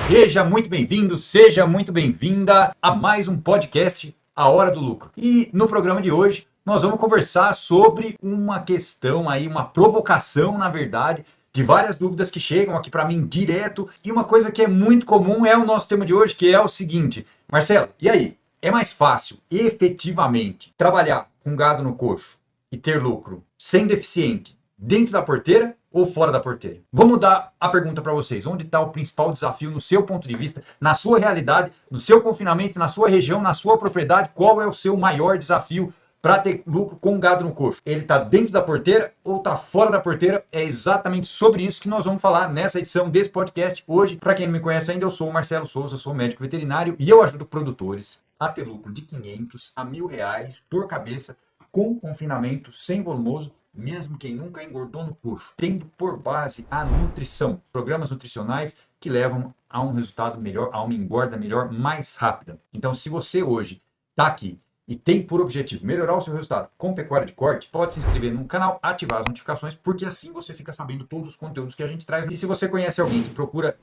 Seja muito bem-vindo, seja muito bem-vinda a mais um podcast, A Hora do Lucro. E no programa de hoje, nós vamos conversar sobre uma questão aí, uma provocação, na verdade, de várias dúvidas que chegam aqui para mim direto. E uma coisa que é muito comum é o nosso tema de hoje, que é o seguinte: Marcelo, e aí? É mais fácil, efetivamente, trabalhar com gado no coxo e ter lucro sendo eficiente dentro da porteira ou fora da porteira? Vou mudar a pergunta para vocês. Onde está o principal desafio no seu ponto de vista, na sua realidade, no seu confinamento, na sua região, na sua propriedade? Qual é o seu maior desafio para ter lucro com gado no coxo? Ele está dentro da porteira ou está fora da porteira? É exatamente sobre isso que nós vamos falar nessa edição desse podcast hoje. Para quem não me conhece ainda, eu sou o Marcelo Souza, sou médico veterinário e eu ajudo produtores a ter lucro de 500 a R$ 1.000 por cabeça com confinamento sem volumoso, mesmo quem nunca engordou no coxo, tendo por base a nutrição, programas nutricionais que levam a um resultado melhor, a uma engorda melhor, mais rápida. Então, se você hoje está aqui e tem por objetivo melhorar o seu resultado com pecuária de corte, pode se inscrever no canal, ativar as notificações, porque assim você fica sabendo todos os conteúdos que a gente traz. E se você conhece alguém que procura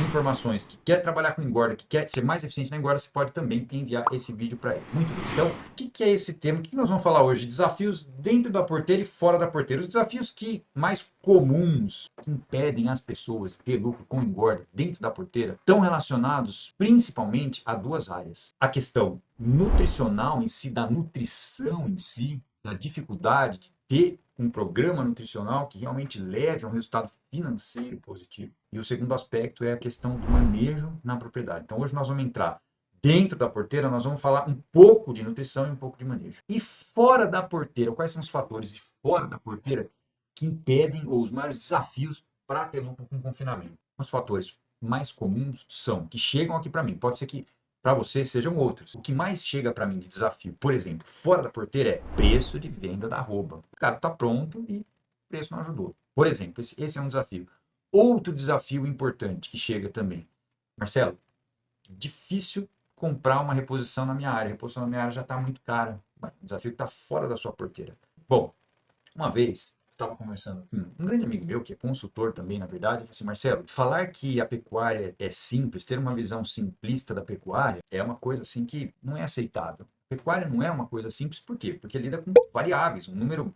informações, que quer trabalhar com engorda, que quer ser mais eficiente na engorda, você pode também enviar esse vídeo para ele. Muito bem. Então, o que é esse tema? O que nós vamos falar hoje? Desafios dentro da porteira e fora da porteira. Os desafios que mais comuns que impedem as pessoas de ter lucro com engorda dentro da porteira estão relacionados principalmente a duas áreas. A questão nutricional em si, da nutrição em si, da dificuldade de ter um programa nutricional que realmente leve a um resultado financeiro positivo. E o segundo aspecto é a questão do manejo na propriedade. Então, hoje nós vamos entrar dentro da porteira, nós vamos falar um pouco de nutrição e um pouco de manejo. E fora da porteira, quais são os fatores de fora da porteira que impedem ou os maiores desafios para ter lucro com confinamento? Os fatores mais comuns são, que chegam aqui para mim, pode ser que para você sejam outros. O que mais chega para mim de desafio, por exemplo, fora da porteira é preço de venda da arroba. O cara está pronto e o preço não ajudou. Por exemplo, esse é um desafio. Outro desafio importante que chega também. Marcelo, difícil comprar uma reposição na minha área. A reposição na minha área já está muito cara. O desafio está fora da sua porteira. Bom, uma vez estava conversando com um grande amigo meu, que é consultor também, na verdade, ele falou assim: Marcelo, falar que a pecuária é simples, ter uma visão simplista da pecuária, é uma coisa assim que não é aceitável. Pecuária não é uma coisa simples, por quê? Porque lida com variáveis, um número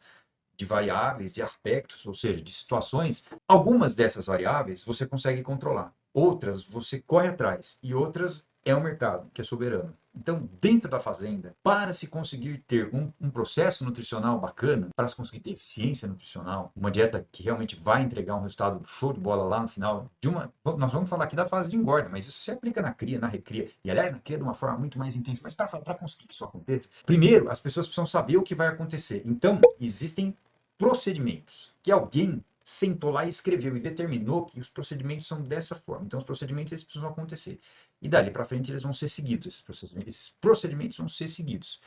de variáveis, de aspectos, ou seja, de situações. Algumas dessas variáveis você consegue controlar, outras você corre atrás e outras é o mercado que é soberano. Então, dentro da fazenda, para se conseguir ter um processo nutricional bacana, para se conseguir ter eficiência nutricional, uma dieta que realmente vai entregar um resultado show de bola lá no final de uma... Nós vamos falar aqui da fase de engorda, mas isso se aplica na cria, na recria, e aliás, na cria de uma forma muito mais intensa. Mas para conseguir que isso aconteça, primeiro, as pessoas precisam saber o que vai acontecer. Então, existem procedimentos que alguém sentou lá e escreveu e determinou que os procedimentos são dessa forma. Então, os procedimentos eles precisam acontecer. E dali para frente eles vão ser seguidos. Esses procedimentos vão ser seguidos.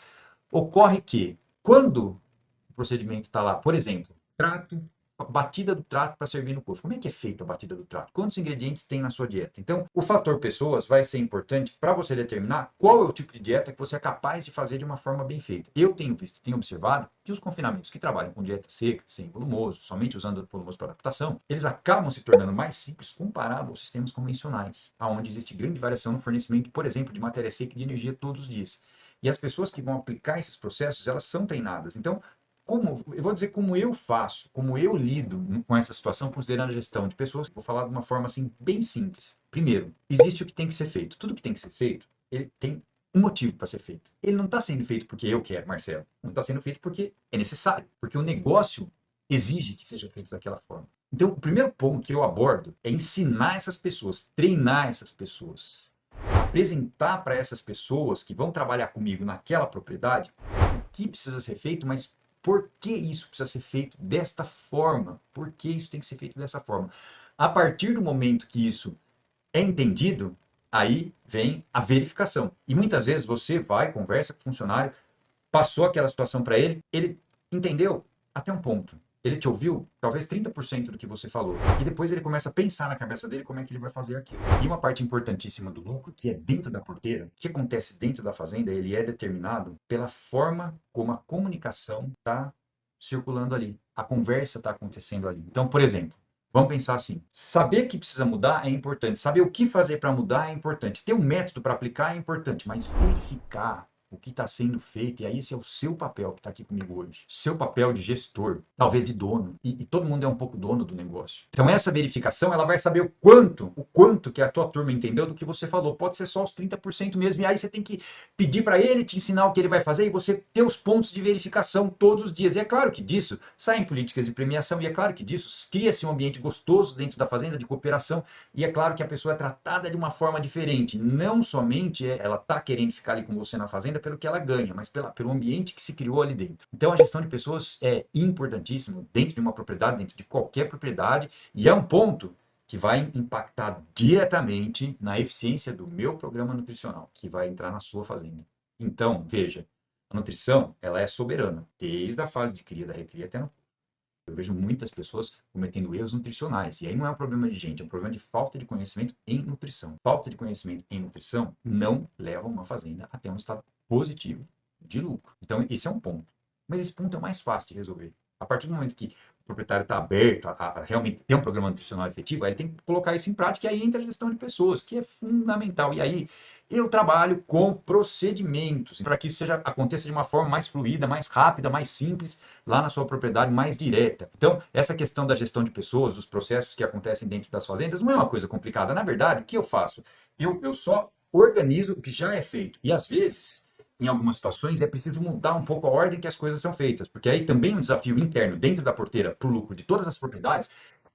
Ocorre que, quando o procedimento está lá, por exemplo, trato, batida do trato para servir no coxo. Como é que é feita a batida do trato? Quantos ingredientes tem na sua dieta? Então, o fator pessoas vai ser importante para você determinar qual é o tipo de dieta que você é capaz de fazer de uma forma bem feita. Eu tenho visto, tenho observado que os confinamentos que trabalham com dieta seca, sem volumoso, somente usando volumoso para adaptação, eles acabam se tornando mais simples comparado aos sistemas convencionais, onde existe grande variação no fornecimento, por exemplo, de matéria seca e de energia todos os dias. E as pessoas que vão aplicar esses processos, elas são treinadas. Então, eu vou dizer como eu faço, como eu lido com essa situação, considerando a gestão de pessoas, vou falar de uma forma assim bem simples. Primeiro, existe o que tem que ser feito. Tudo que tem que ser feito, ele tem um motivo para ser feito. Ele não está sendo feito porque eu quero, Marcelo. Não está sendo feito porque é necessário, porque o negócio exige que seja feito daquela forma. Então, o primeiro ponto que eu abordo é ensinar essas pessoas, treinar essas pessoas, apresentar para essas pessoas que vão trabalhar comigo naquela propriedade o que precisa ser feito, mas por que isso precisa ser feito desta forma? Por que isso tem que ser feito dessa forma? A partir do momento que isso é entendido, aí vem a verificação. E muitas vezes você vai, conversa com o funcionário, passou aquela situação para ele, ele entendeu até um ponto. Ele te ouviu, talvez 30% do que você falou. E depois ele começa a pensar na cabeça dele como é que ele vai fazer aquilo. E uma parte importantíssima do lucro, que é dentro da porteira, o que acontece dentro da fazenda, ele é determinado pela forma como a comunicação está circulando ali. A conversa está acontecendo ali. Então, por exemplo, Vamos pensar assim: saber que precisa mudar é importante, saber o que fazer para mudar é importante, ter um método para aplicar é importante, mas verificar o que está sendo feito, e aí esse é o seu papel que está aqui comigo hoje. Seu papel de gestor, talvez de dono, e todo mundo é um pouco dono do negócio. Então essa verificação, ela vai saber o quanto que a tua turma entendeu do que você falou. Pode ser só os 30% mesmo, e aí você tem que pedir para ele te ensinar o que ele vai fazer e você ter os pontos de verificação todos os dias. E é claro que disso saem políticas de premiação, e é claro que disso cria-se um ambiente gostoso dentro da fazenda de cooperação, e é claro que a pessoa é tratada de uma forma diferente. Não somente ela está querendo ficar ali com você na fazenda pelo que ela ganha, mas pelo ambiente que se criou ali dentro. Então a gestão de pessoas é importantíssimo dentro de uma propriedade, dentro de qualquer propriedade, e é um ponto que vai impactar diretamente na eficiência do meu programa nutricional, que vai entrar na sua fazenda. Então, veja, a nutrição, ela é soberana, desde a fase de cria, da recria até no... Eu vejo muitas pessoas cometendo erros nutricionais, e aí não é um problema de gente, é um problema de falta de conhecimento em nutrição. Falta de conhecimento em nutrição não leva uma fazenda até um estado positivo de lucro. Então, esse é um ponto. Mas esse ponto é o mais fácil de resolver. A partir do momento que o proprietário está aberto a realmente ter um programa nutricional efetivo, aí ele tem que colocar isso em prática, e aí entra a gestão de pessoas, que é fundamental. E aí eu trabalho com procedimentos para que isso aconteça de uma forma mais fluida, mais rápida, mais simples, lá na sua propriedade, mais direta. Então, essa questão da gestão de pessoas, dos processos que acontecem dentro das fazendas, não é uma coisa complicada. Na verdade, o que eu faço? Eu só organizo o que já é feito. E às vezes, em algumas situações, é preciso mudar um pouco a ordem que as coisas são feitas, porque aí também um desafio interno dentro da porteira para o lucro de todas as propriedades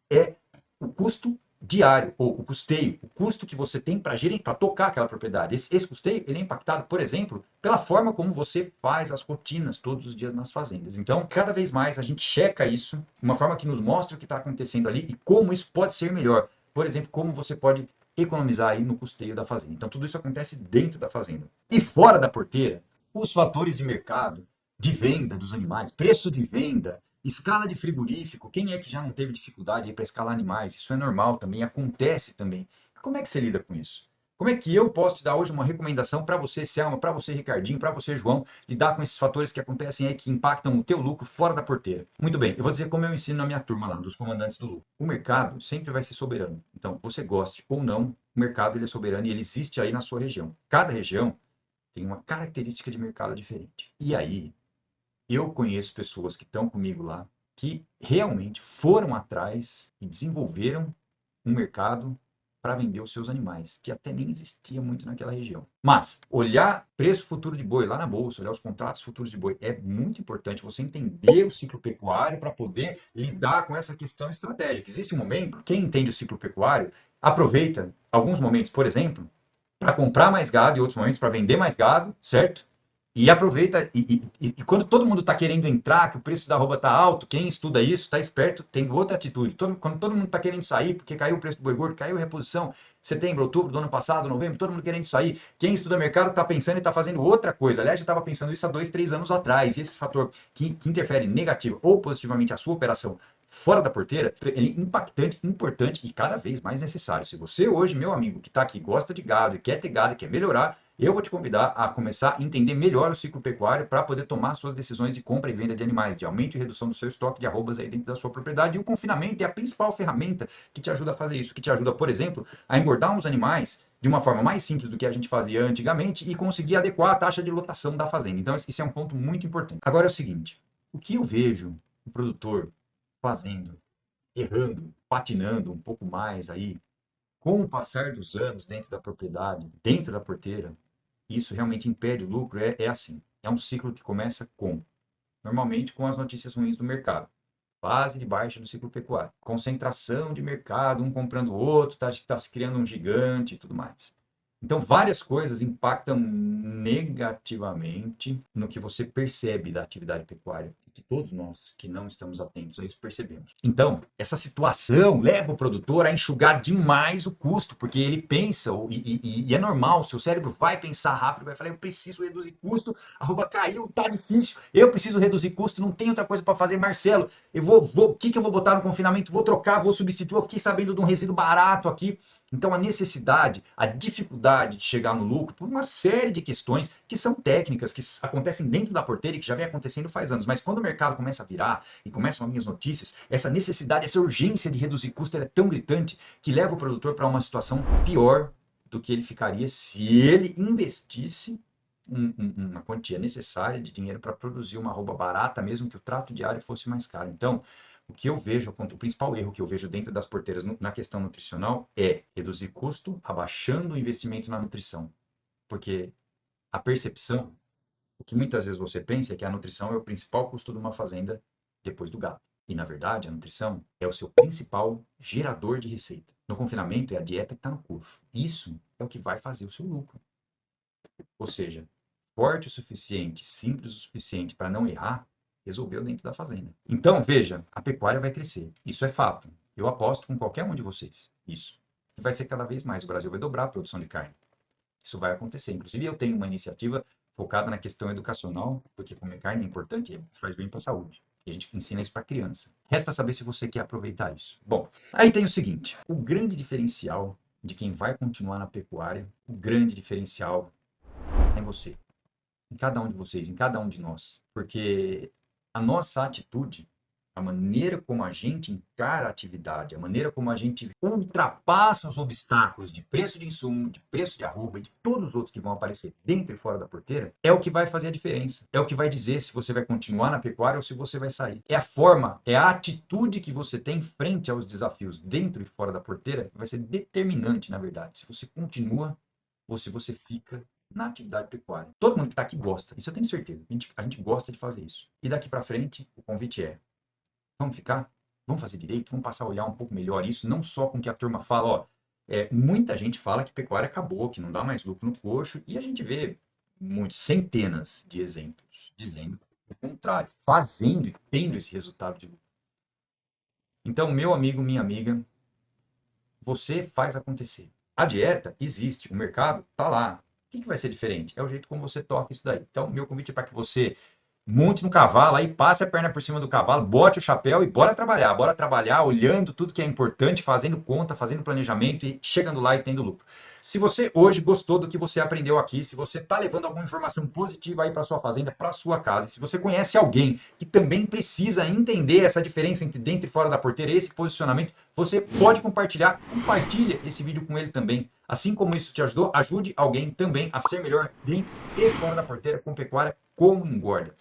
é o custo diário, ou o custeio, o custo que você tem para tocar aquela propriedade. Esse custeio ele é impactado, por exemplo, pela forma como você faz as rotinas todos os dias nas fazendas. Então, cada vez mais a gente checa isso, uma forma que nos mostra o que está acontecendo ali e como isso pode ser melhor. Por exemplo, como você pode economizar aí no custeio da fazenda. Então, tudo isso acontece dentro da fazenda. E fora da porteira, os fatores de mercado, de venda dos animais, preço de venda, escala de frigorífico. Quem é que já não teve dificuldade para escalar animais? Isso é normal também, acontece também. Como é que você lida com isso? Como é que eu posso te dar hoje uma recomendação para você, Selma, para você, Ricardinho, para você, João, lidar com esses fatores que acontecem aí, que impactam o teu lucro fora da porteira? Muito bem, eu vou dizer como eu ensino na minha turma lá, dos comandantes do lucro. O mercado sempre vai ser soberano. Então, você goste ou não, o mercado ele é soberano e ele existe aí na sua região. Cada região tem uma característica de mercado diferente. E aí, eu conheço pessoas que estão comigo lá, que realmente foram atrás e desenvolveram um mercado para vender os seus animais, que até nem existia muito naquela região. Mas olhar preço futuro de boi lá na bolsa, olhar os contratos futuros de boi, é muito importante você entender o ciclo pecuário para poder lidar com essa questão estratégica. Existe um momento, quem entende o ciclo pecuário, aproveita alguns momentos, por exemplo, para comprar mais gado e outros momentos para vender mais gado, certo? E aproveita, e quando todo mundo está querendo entrar, que o preço da arroba está alto, quem estuda isso está esperto, tem outra atitude. Quando todo mundo está querendo sair, porque caiu o preço do boi gordo, caiu a reposição, setembro, outubro do ano passado, novembro, todo mundo querendo sair. Quem estuda mercado está pensando e está fazendo outra coisa. Aliás, já estava pensando isso há 2, 3 anos atrás. E esse fator que interfere negativa ou positivamente a sua operação fora da porteira, ele é impactante, importante e cada vez mais necessário. Se você hoje, meu amigo, que está aqui, gosta de gado e quer ter gado e quer melhorar, eu vou te convidar a começar a entender melhor o ciclo pecuário para poder tomar suas decisões de compra e venda de animais, de aumento e redução do seu estoque de arrobas aí dentro da sua propriedade. E o confinamento é a principal ferramenta que te ajuda a fazer isso, que te ajuda, por exemplo, a engordar uns animais de uma forma mais simples do que a gente fazia antigamente e conseguir adequar a taxa de lotação da fazenda. Então, isso é um ponto muito importante. Agora é o seguinte, o que eu vejo o produtor fazendo, errando, patinando um pouco mais aí, com o passar dos anos dentro da propriedade, dentro da porteira, isso realmente impede o lucro, é assim. É um ciclo que começa normalmente com as notícias ruins do mercado. Fase de baixa do ciclo pecuário. Concentração de mercado, um comprando o outro, tá se criando um gigante e tudo mais. Então, várias coisas impactam negativamente no que você percebe da atividade pecuária, que todos nós que não estamos atentos a isso percebemos. Então, essa situação leva o produtor a enxugar demais o custo, porque ele pensa, e é normal, o seu cérebro vai pensar rápido, vai falar, eu preciso reduzir custo, a arroba caiu, tá difícil, eu preciso reduzir custo, não tem outra coisa para fazer, Marcelo, o que eu vou botar no confinamento? Vou trocar, vou substituir, eu fiquei sabendo de um resíduo barato aqui, Então, a necessidade, a dificuldade de chegar no lucro por uma série de questões que são técnicas, que acontecem dentro da porteira e que já vem acontecendo faz anos. Mas quando o mercado começa a virar e começam a vir as notícias, essa necessidade, essa urgência de reduzir custo é tão gritante que leva o produtor para uma situação pior do que ele ficaria se ele investisse uma quantia necessária de dinheiro para produzir uma arroba barata, mesmo que o trato diário fosse mais caro. Então, o que eu vejo, o principal erro que eu vejo dentro das porteiras na questão nutricional é reduzir custo, abaixando o investimento na nutrição. Porque a percepção, o que muitas vezes você pensa é que a nutrição é o principal custo de uma fazenda depois do gado. E, na verdade, a nutrição é o seu principal gerador de receita. No confinamento, é a dieta que está no coxo. Isso é o que vai fazer o seu lucro. Ou seja, forte o suficiente, simples o suficiente para não errar, resolveu dentro da fazenda. Então, veja, a pecuária vai crescer. Isso é fato. Eu aposto com qualquer um de vocês. Isso. E vai ser cada vez mais. O Brasil vai dobrar a produção de carne. Isso vai acontecer. Inclusive, eu tenho uma iniciativa focada na questão educacional, porque comer carne é importante e faz bem para a saúde. E a gente ensina isso para a criança. Resta saber se você quer aproveitar isso. Bom, aí tem o seguinte. O grande diferencial de quem vai continuar na pecuária, o grande diferencial é você. Em cada um de vocês, em cada um de nós. Porque a nossa atitude, a maneira como a gente encara a atividade, a maneira como a gente ultrapassa os obstáculos de preço de insumo, de preço de arroba e de todos os outros que vão aparecer dentro e fora da porteira, é o que vai fazer a diferença. É o que vai dizer se você vai continuar na pecuária ou se você vai sair. É a forma, é a atitude que você tem frente aos desafios dentro e fora da porteira que vai ser determinante, na verdade, se você continua ou se você fica na atividade pecuária. Todo mundo que está aqui gosta, isso eu tenho certeza. A gente gosta de fazer isso. E daqui para frente, o convite é: vamos ficar? Vamos fazer direito? Vamos passar a olhar um pouco melhor isso, não só com o que a turma fala. Ó, muita gente fala que pecuária acabou, que não dá mais lucro no coxo, e a gente vê centenas de exemplos dizendo o contrário, fazendo e tendo esse resultado de lucro. Então, meu amigo, minha amiga, você faz acontecer. A dieta existe, o mercado está lá. O que vai ser diferente? É o jeito como você toca isso daí. Então, meu convite é para que você monte no cavalo, aí passe a perna por cima do cavalo, bote o chapéu e bora trabalhar olhando tudo que é importante, fazendo conta, fazendo planejamento e chegando lá e tendo lucro. Se você hoje gostou do que você aprendeu aqui, se você está levando alguma informação positiva aí para sua fazenda, para sua casa, se você conhece alguém que também precisa entender essa diferença entre dentro e fora da porteira, esse posicionamento, você pode compartilha esse vídeo com ele também. Assim como isso te ajudou, ajude alguém também a ser melhor dentro e fora da porteira com pecuária como engorda.